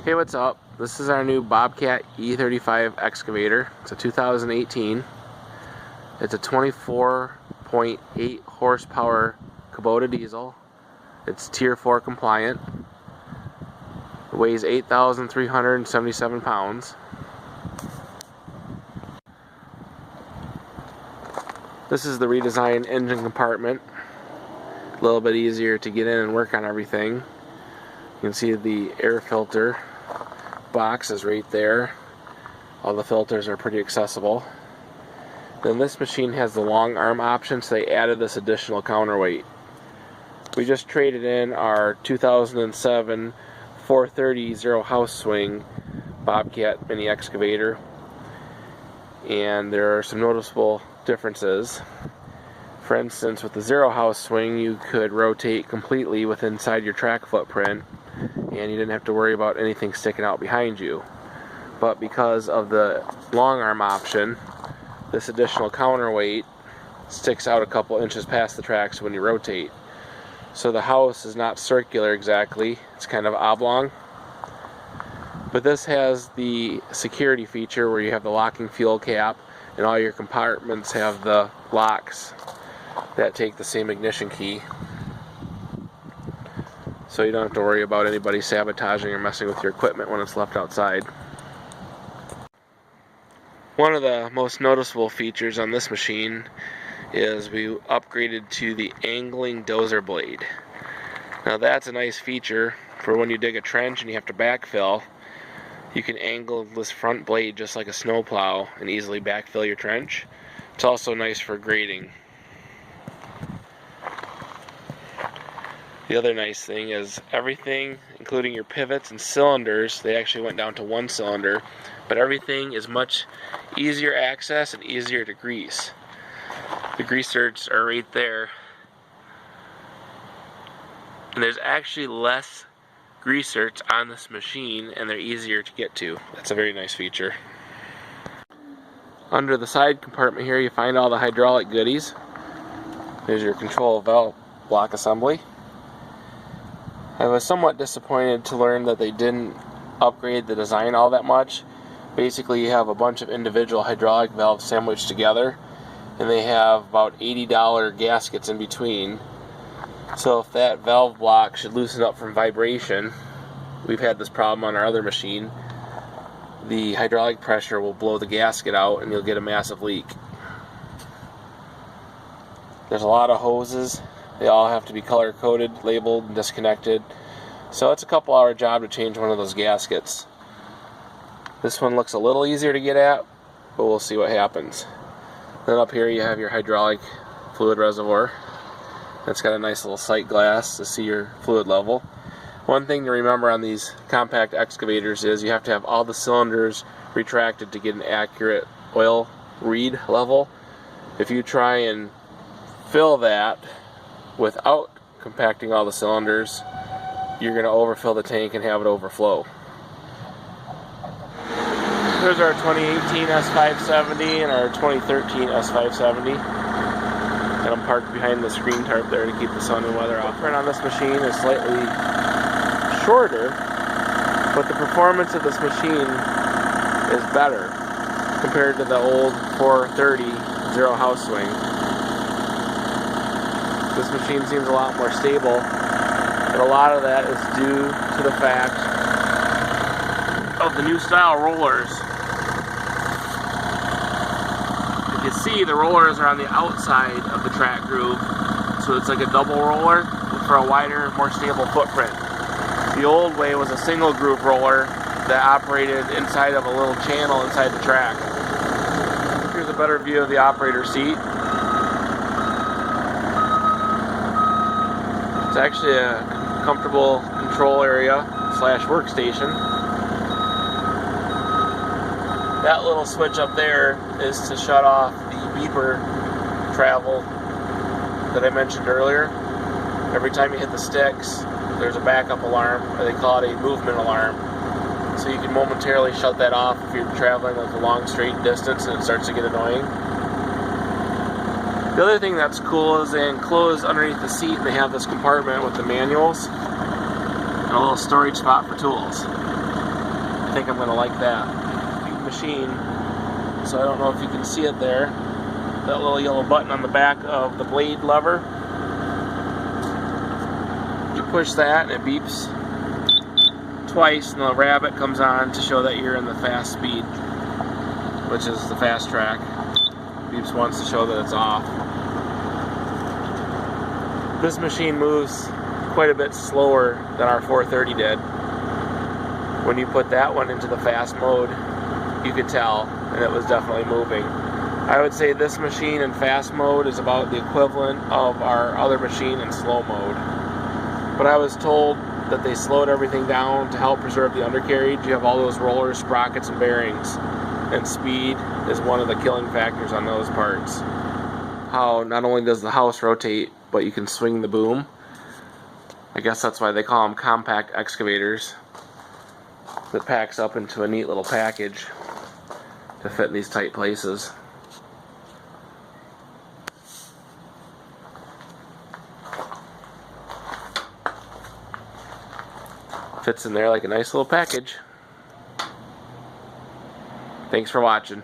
Hey, what's up? This is our new Bobcat E35 excavator. It's a 2018. It's a 24.8 horsepower Kubota diesel. It's Tier 4 compliant. It weighs 8,377 pounds. This is the redesigned engine compartment. A little bit easier to get in and work on everything. You can see the air filter box is right there. All the filters are pretty accessible. Then this machine has the long arm option, so they added this additional counterweight. We just traded in our 2007 430 zero house swing Bobcat mini excavator, and there are some noticeable differences. For instance, with the zero house swing, you could rotate completely with inside your track footprint, and you didn't have to worry about anything sticking out behind you. But because of the long arm option, this additional counterweight sticks out a couple inches past the tracks when you rotate. So the house is not circular exactly, it's kind of oblong. But this has the security feature where you have the locking fuel cap, and all your compartments have the locks that take the same ignition key. So you don't have to worry about anybody sabotaging or messing with your equipment when it's left outside. One of the most noticeable features on this machine is we upgraded to the angling dozer blade. Now that's a nice feature for when you dig a trench and you have to backfill. You can angle this front blade just like a snowplow and easily backfill your trench. It's also nice for grading. The other nice thing is everything, including your pivots and cylinders, they actually went down to one cylinder, but everything is much easier access and easier to grease. The grease zerks are right there, and there's actually less grease zerks on this machine, and they're easier to get to. That's a very nice feature. Under the side compartment here, you find all the hydraulic goodies. There's your control valve block assembly. I was somewhat disappointed to learn that they didn't upgrade the design all that much. Basically, you have a bunch of individual hydraulic valves sandwiched together, and they have about $80 gaskets in between. So if that valve block should loosen up from vibration, we've had this problem on our other machine, the hydraulic pressure will blow the gasket out and you'll get a massive leak. There's a lot of hoses. They all have to be color coded, labeled, and disconnected. So it's a couple hour job to change one of those gaskets. This one looks a little easier to get at, but we'll see what happens. Then up here you have your hydraulic fluid reservoir. It's got a nice little sight glass to see your fluid level. One thing to remember on these compact excavators is you have to have all the cylinders retracted to get an accurate oil read level. If you try and fill that without compacting all the cylinders, you're going to overfill the tank and have it overflow. Here's our 2018 S570 and our 2013 S570. And I'm parked behind the screen tarp there to keep the sun and weather off. The footprint on this machine is slightly shorter, but the performance of this machine is better compared to the old 430 zero house swing. This machine seems a lot more stable, but a lot of that is due to the fact of the new style rollers. If you see, the rollers are on the outside of the track groove, so it's like a double roller for a wider, more stable footprint. The old way was a single groove roller that operated inside of a little channel inside the track. Here's a better view of the operator seat. It's actually a comfortable control area / workstation. That little switch up there is to shut off the beeper travel that I mentioned earlier. Every time you hit the sticks, there's a backup alarm, or they call it a movement alarm. So you can momentarily shut that off if you're traveling like a long straight distance and it starts to get annoying. The other thing that's cool is they enclose underneath the seat and they have this compartment with the manuals and a little storage spot for tools. think I'm going to like that big machine. So I don't know if you can see it there. That little yellow button on the back of the blade lever. You push that and it beeps twice, and the rabbit comes on to show that you're in the fast speed, which is the fast track. Beeps once to show that it's off. This machine moves quite a bit slower than our 430 did. When you put that one into the fast mode, you could tell, and it was definitely moving. I would say this machine in fast mode is about the equivalent of our other machine in slow mode. But I was told that they slowed everything down to help preserve the undercarriage. You have all those rollers, sprockets, and bearings, and speed is one of the killing factors on those parts. How not only does the house rotate, but you can swing the boom. I guess that's why they call them compact excavators. That packs up into a neat little package to fit in these tight places. Fits in there like a nice little package. Thanks for watching.